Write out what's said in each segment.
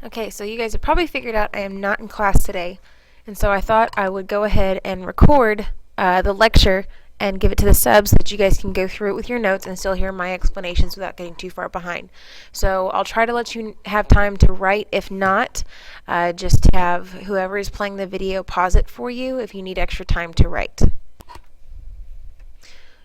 Okay, so you guys have probably figured out I am not in class today, and so I thought I would go ahead and record the lecture and give it to the subs so that you guys can go through it with your notes and still hear my explanations without getting too far behind. So I'll try to let you have time to write. If not, just have whoever is playing the video pause it for you if you need extra time to write.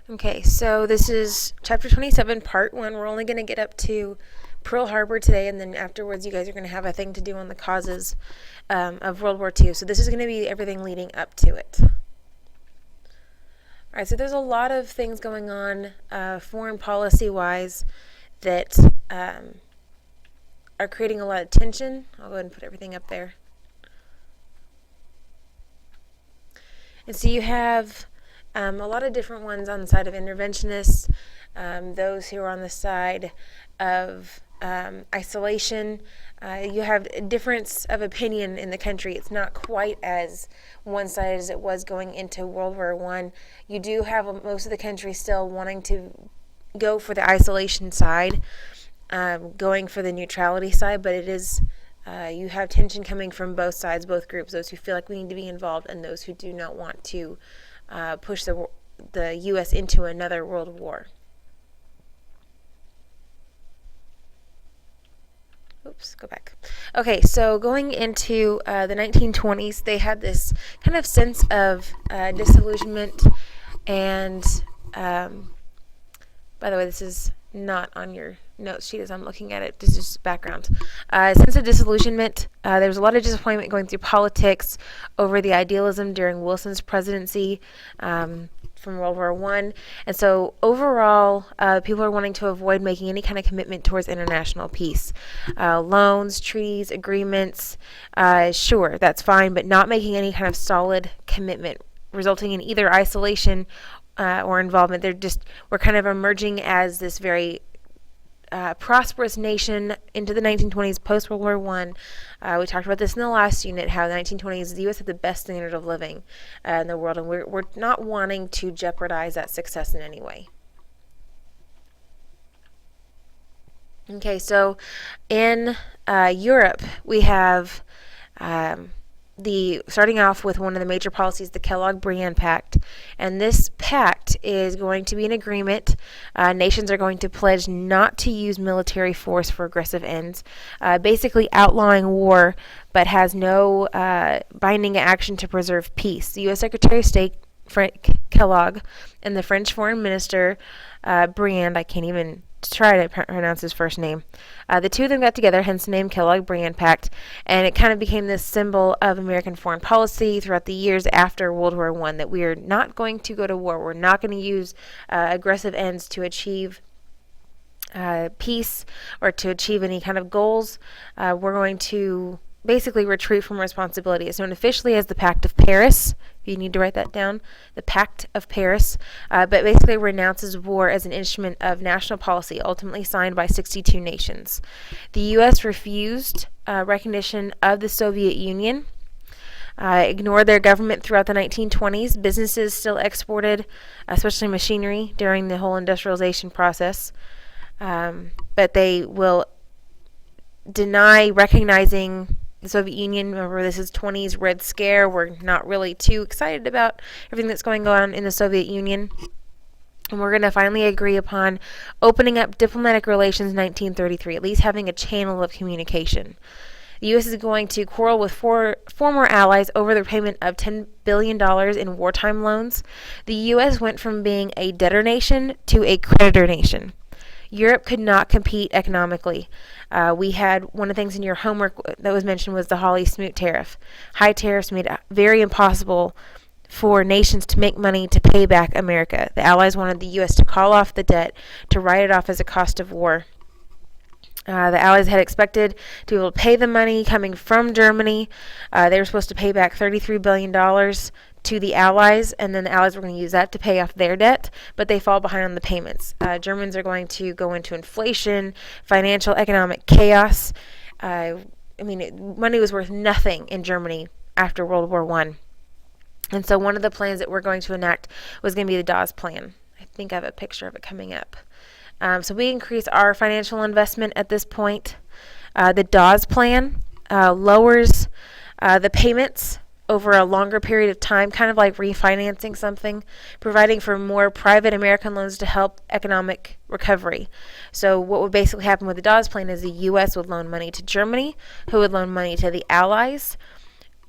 Okay, so this is chapter 27, part 1. We're only going to get up to Pearl Harbor today, and then afterwards you guys are going to have a thing to do on the causes of World War II. So this is going to be everything leading up to it. Alright, so there's a lot of things going on foreign policy-wise that are creating a lot of tension. I'll go ahead and put everything up there. And so you have a lot of different ones on the side of interventionists, those who are on the side of isolation. You have a difference of opinion in the country. It's not quite as one-sided as it was going into World War I. You do have most of the country still wanting to go for the isolation side, going for the neutrality side, but it is you have tension coming from both sides, both groups, those who feel like we need to be involved and those who do not want to push the U.S. into another world war. Oops, go back. Okay, so going into the 1920s, they had this kind of sense of disillusionment and, by the way, this is not on your note sheet as I'm looking at it. This is background. Sense of disillusionment. There was a lot of disappointment going through politics over the idealism during Wilson's presidency from World War I. And so overall, people are wanting to avoid making any kind of commitment towards international peace. Loans, treaties, agreements, sure, that's fine, but not making any kind of solid commitment, resulting in either isolation or involvement. We're kind of emerging as this very prosperous nation into the 1920s, post-World War I. We talked about this in the last unit, how the 1920s, the U.S. had the best standard of living in the world, and we're not wanting to jeopardize that success in any way. Okay, so in Europe, we have starting off with one of the major policies, the Kellogg-Briand Pact, and this pact is going to be an agreement. Nations are going to pledge not to use military force for aggressive ends, basically outlawing war, but has no binding action to preserve peace. The U.S. Secretary of State Frank Kellogg and the French Foreign Minister Briand, I can't even try to pronounce his first name. The two of them got together, hence the name Kellogg-Briand Pact, and it kind of became this symbol of American foreign policy throughout the years after World War I, that we are not going to go to war. We're not going to use aggressive ends to achieve peace or to achieve any kind of goals. We're going to basically retreat from responsibility. It's known officially as the Pact of Paris. You need to write that down, the Pact of Paris, but basically renounces war as an instrument of national policy, ultimately signed by 62 nations. The U.S. refused recognition of the Soviet Union, ignored their government throughout the 1920s. Businesses still exported, especially machinery, during the whole industrialization process, but they will deny recognizing the Soviet Union. Remember, this is 20s Red Scare. We're not really too excited about everything that's going on in the Soviet Union. And we're going to finally agree upon opening up diplomatic relations in 1933, at least having a channel of communication. The U.S. is going to quarrel with former allies over the payment of $10 billion in wartime loans. The U.S. went from being a debtor nation to a creditor nation. Europe could not compete economically. We had one of the things in your homework that was mentioned was the Hawley-Smoot tariff. High tariffs made it very impossible for nations to make money to pay back America. The Allies wanted the U.S. to call off the debt, to write it off as a cost of war. The Allies had expected to be able to pay the money coming from Germany. They were supposed to pay back $33 billion to the Allies, and then the Allies were going to use that to pay off their debt, but they fall behind on the payments. Germans are going to go into inflation, financial, economic chaos. Money was worth nothing in Germany after World War I. And so one of the plans that we're going to enact was going to be the Dawes Plan. I think I have a picture of it coming up. So we increase our financial investment at this point. The Dawes Plan lowers the payments over a longer period of time, kind of like refinancing something, providing for more private American loans to help economic recovery. So what would basically happen with the Dawes Plan is the U.S. would loan money to Germany, who would loan money to the Allies,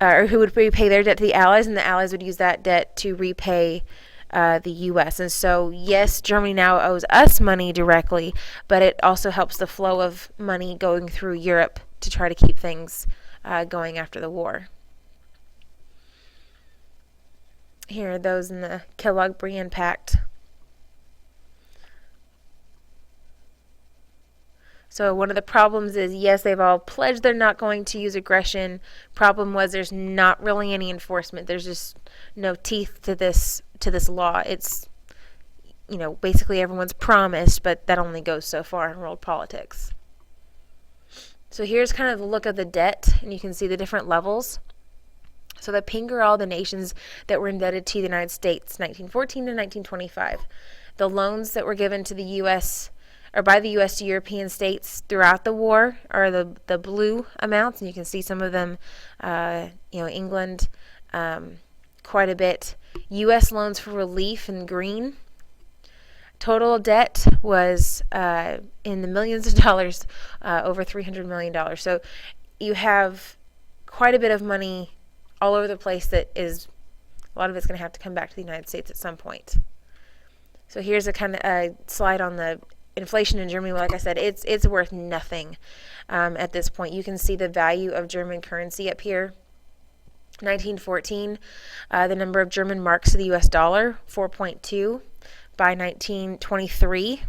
or who would repay their debt to the Allies, and the Allies would use that debt to repay the U.S. And so, yes, Germany now owes us money directly, but it also helps the flow of money going through Europe to try to keep things going after the war. Here are those in the Kellogg-Briand Pact. So one of the problems is, yes, they've all pledged they're not going to use aggression. Problem was there's not really any enforcement. There's just no teeth to this law. It's, basically everyone's promised, but that only goes so far in world politics. So here's kind of a look at the debt, and you can see the different levels. So the pink are all the nations that were indebted to the United States, 1914 to 1925. The loans that were given to the U.S. or by the U.S. to European states throughout the war are the blue amounts, and you can see some of them, England, quite a bit. U.S. loans for relief in green. Total debt was in the millions of dollars, over $300 million. So you have quite a bit of money all over the place that is, a lot of it's going to have to come back to the United States at some point. So here's a kind of a slide on the inflation in Germany. Like I said, it's worth nothing at this point. You can see the value of German currency up here. 1914, the number of German marks to the U.S. dollar, 4.2. By 1923,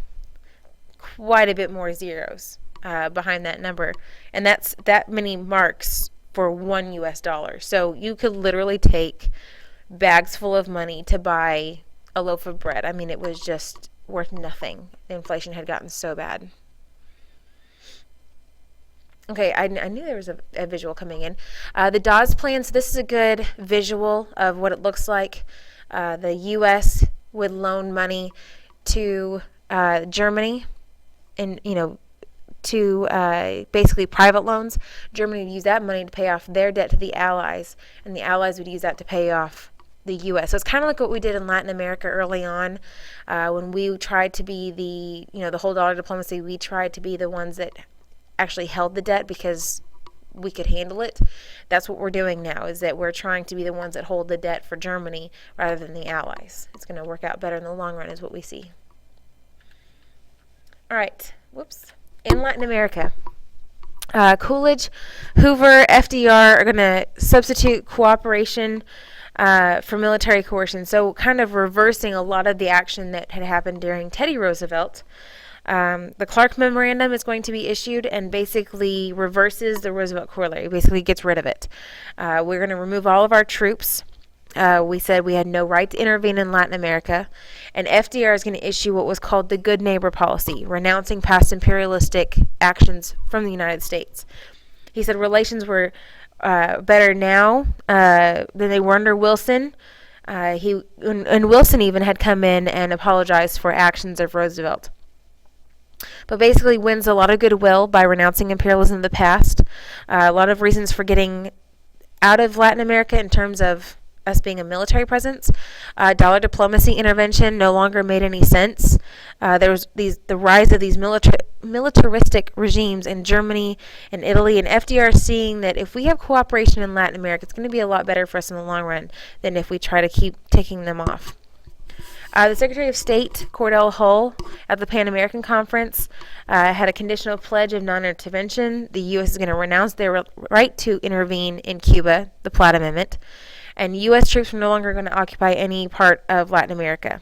quite a bit more zeros behind that number. And that's that many marks for $1 US. So you could literally take bags full of money to buy a loaf of bread. I mean, it was just worth nothing. The inflation had gotten so bad. Okay, I knew there was a visual coming in. The Dawes Plan, so this is a good visual of what it looks like. The U.S. would loan money to Germany, and to basically private loans. Germany would use that money to pay off their debt to the Allies, and the Allies would use that to pay off the U.S. So it's kind of like what we did in Latin America early on, when we tried to be the whole dollar diplomacy. We tried to be the ones that actually held the debt because we could handle it. That's what we're doing now, is that we're trying to be the ones that hold the debt for Germany rather than the Allies. It's going to work out better in the long run is what we see. All right. Whoops. In Latin America, Coolidge, Hoover, FDR are going to substitute cooperation for military coercion. So kind of reversing a lot of the action that had happened during Teddy Roosevelt. The Clark Memorandum is going to be issued and basically reverses the Roosevelt Corollary, basically gets rid of it. We're going to remove all of our troops. We said we had no right to intervene in Latin America. And FDR is going to issue what was called the Good Neighbor Policy, renouncing past imperialistic actions from the United States. He said relations were better now than they were under Wilson. And Wilson even had come in and apologized for actions of Roosevelt. But basically wins a lot of goodwill by renouncing imperialism in the past. A lot of reasons for getting out of Latin America in terms of us being a military presence. Dollar diplomacy intervention no longer made any sense. There was the rise of these militaristic regimes in Germany and Italy, and FDR seeing that if we have cooperation in Latin America, it's going to be a lot better for us in the long run than if we try to keep taking them off. The Secretary of State, Cordell Hull, at the Pan American Conference, had a conditional pledge of non-intervention. The U.S. is going to renounce their right to intervene in Cuba, the Platt Amendment, and U.S. troops were no longer going to occupy any part of Latin America.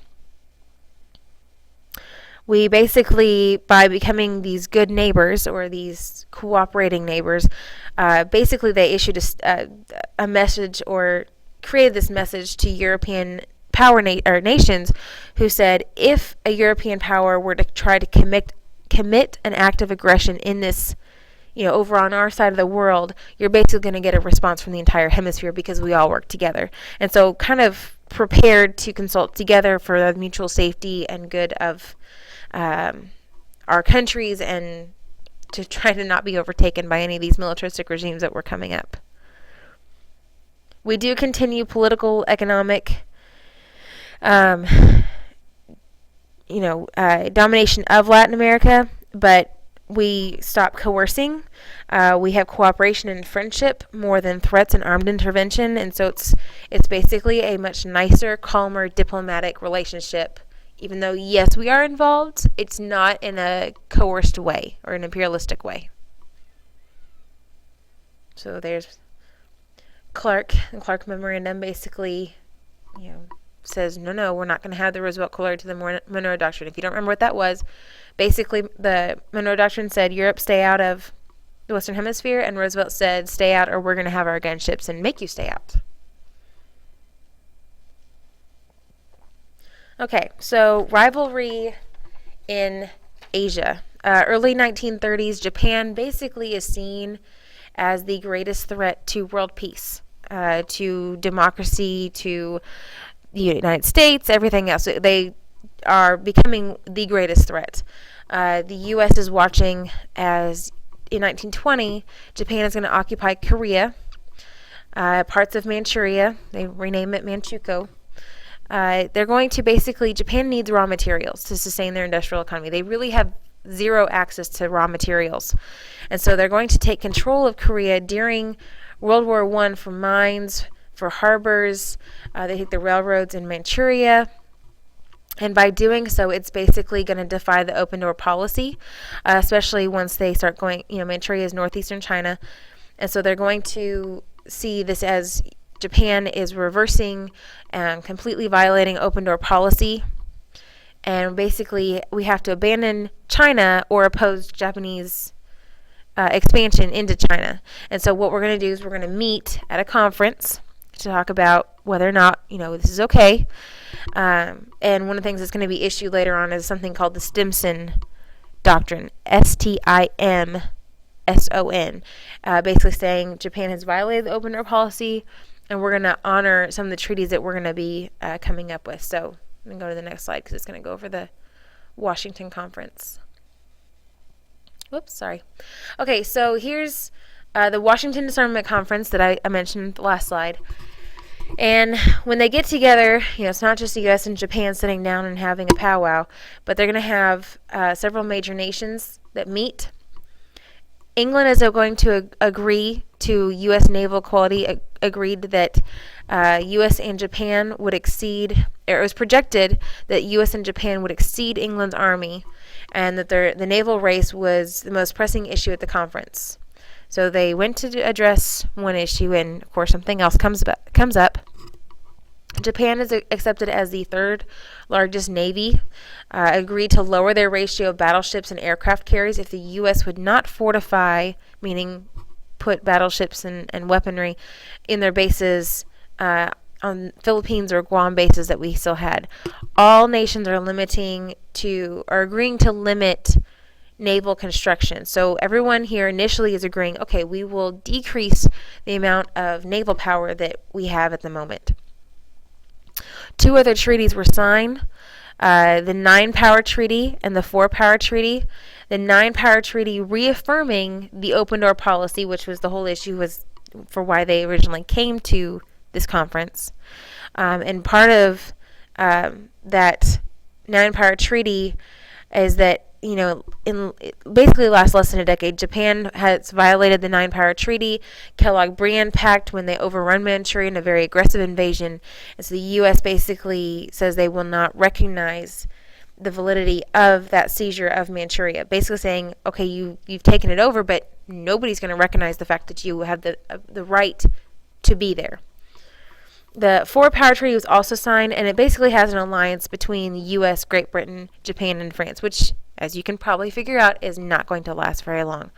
We basically, by becoming these good neighbors or these cooperating neighbors, basically they issued a message or created this message to European power nations who said if a European power were to try to commit an act of aggression in this, over on our side of the world, you're basically going to get a response from the entire hemisphere because we all work together. And so kind of prepared to consult together for the mutual safety and good of our countries and to try to not be overtaken by any of these militaristic regimes that were coming up. We do continue political, economic, domination of Latin America, but we stop coercing. We have cooperation and friendship more than threats and armed intervention, and so it's basically a much nicer, calmer, diplomatic relationship. Even though, yes, we are involved, it's not in a coerced way or an imperialistic way. So there's Clark. The Clark Memorandum basically, says, no, we're not going to have the Roosevelt Corollary to the Monroe Doctrine. If you don't remember what that was, basically the Monroe Doctrine said Europe stay out of the Western Hemisphere, and Roosevelt said stay out or we're going to have our gunships and make you stay out. Okay, so rivalry in Asia. Early 1930s, Japan basically is seen as the greatest threat to world peace, to democracy, to the United States, everything else. They are becoming the greatest threat. The U.S. is watching as in 1920, Japan is going to occupy Korea, parts of Manchuria. They rename it Manchukuo. They're going to basically, Japan needs raw materials to sustain their industrial economy. They really have zero access to raw materials. And so they're going to take control of Korea during World War I for mines, for harbors. They take the railroads in Manchuria. And by doing so, it's basically going to defy the open door policy, especially once they start going, Manchuria is northeastern China. And so they're going to see this as Japan is reversing and completely violating open door policy. And basically, we have to abandon China or oppose Japanese expansion into China. And so what we're going to do is we're going to meet at a conference to talk about whether or not, this is okay. And one of the things that's going to be issued later on is something called the Stimson Doctrine, Stimson, basically saying Japan has violated the open door policy, and we're going to honor some of the treaties that we're going to be coming up with. So I'm going to go to the next slide because it's going to go over the Washington Conference. Whoops, sorry. Okay, so here's the Washington Disarmament Conference that I mentioned in the last slide. And when they get together, it's not just the U.S. and Japan sitting down and having a powwow, but they're going to have several major nations that meet. England is going to agree to U.S. naval quality, agreed that U.S. and Japan would exceed, or it was projected that U.S. and Japan would exceed England's army, and that the naval race was the most pressing issue at the conference. So they went to address one issue, and of course something else comes up. Japan is accepted as the third largest navy, agreed to lower their ratio of battleships and aircraft carriers if the U.S. would not fortify, meaning put battleships and weaponry in their bases on Philippines or Guam bases that we still had. All nations are agreeing to limit naval construction. So everyone here initially is agreeing, okay, we will decrease the amount of naval power that we have at the moment. Two other treaties were signed, the 9-Power Treaty and the 4-Power Treaty. The 9-Power Treaty reaffirming the open door policy, which was the whole issue was for why they originally came to this conference. And part of that 9-Power Treaty is that in basically last less than a decade, Japan has violated the 9-Power Treaty, Kellogg-Briand Pact when they overrun Manchuria in a very aggressive invasion. And so the U.S. basically says they will not recognize the validity of that seizure of Manchuria, basically saying, okay, you've taken it over, but nobody's going to recognize the fact that you have the right to be there. The 4-Power Treaty was also signed, and it basically has an alliance between the U.S., Great Britain, Japan, and France, which, as you can probably figure out, is not going to last very long.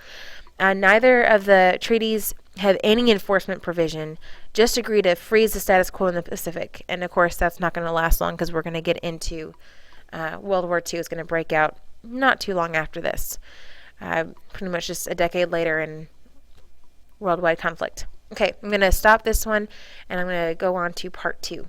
Neither of the treaties have any enforcement provision, just agree to freeze the status quo in the Pacific. And, of course, that's not going to last long because we're going to get into World War II is going to break out not too long after this, pretty much just a decade later in worldwide conflict. Okay, I'm going to stop this one, and I'm going to go on to part 2.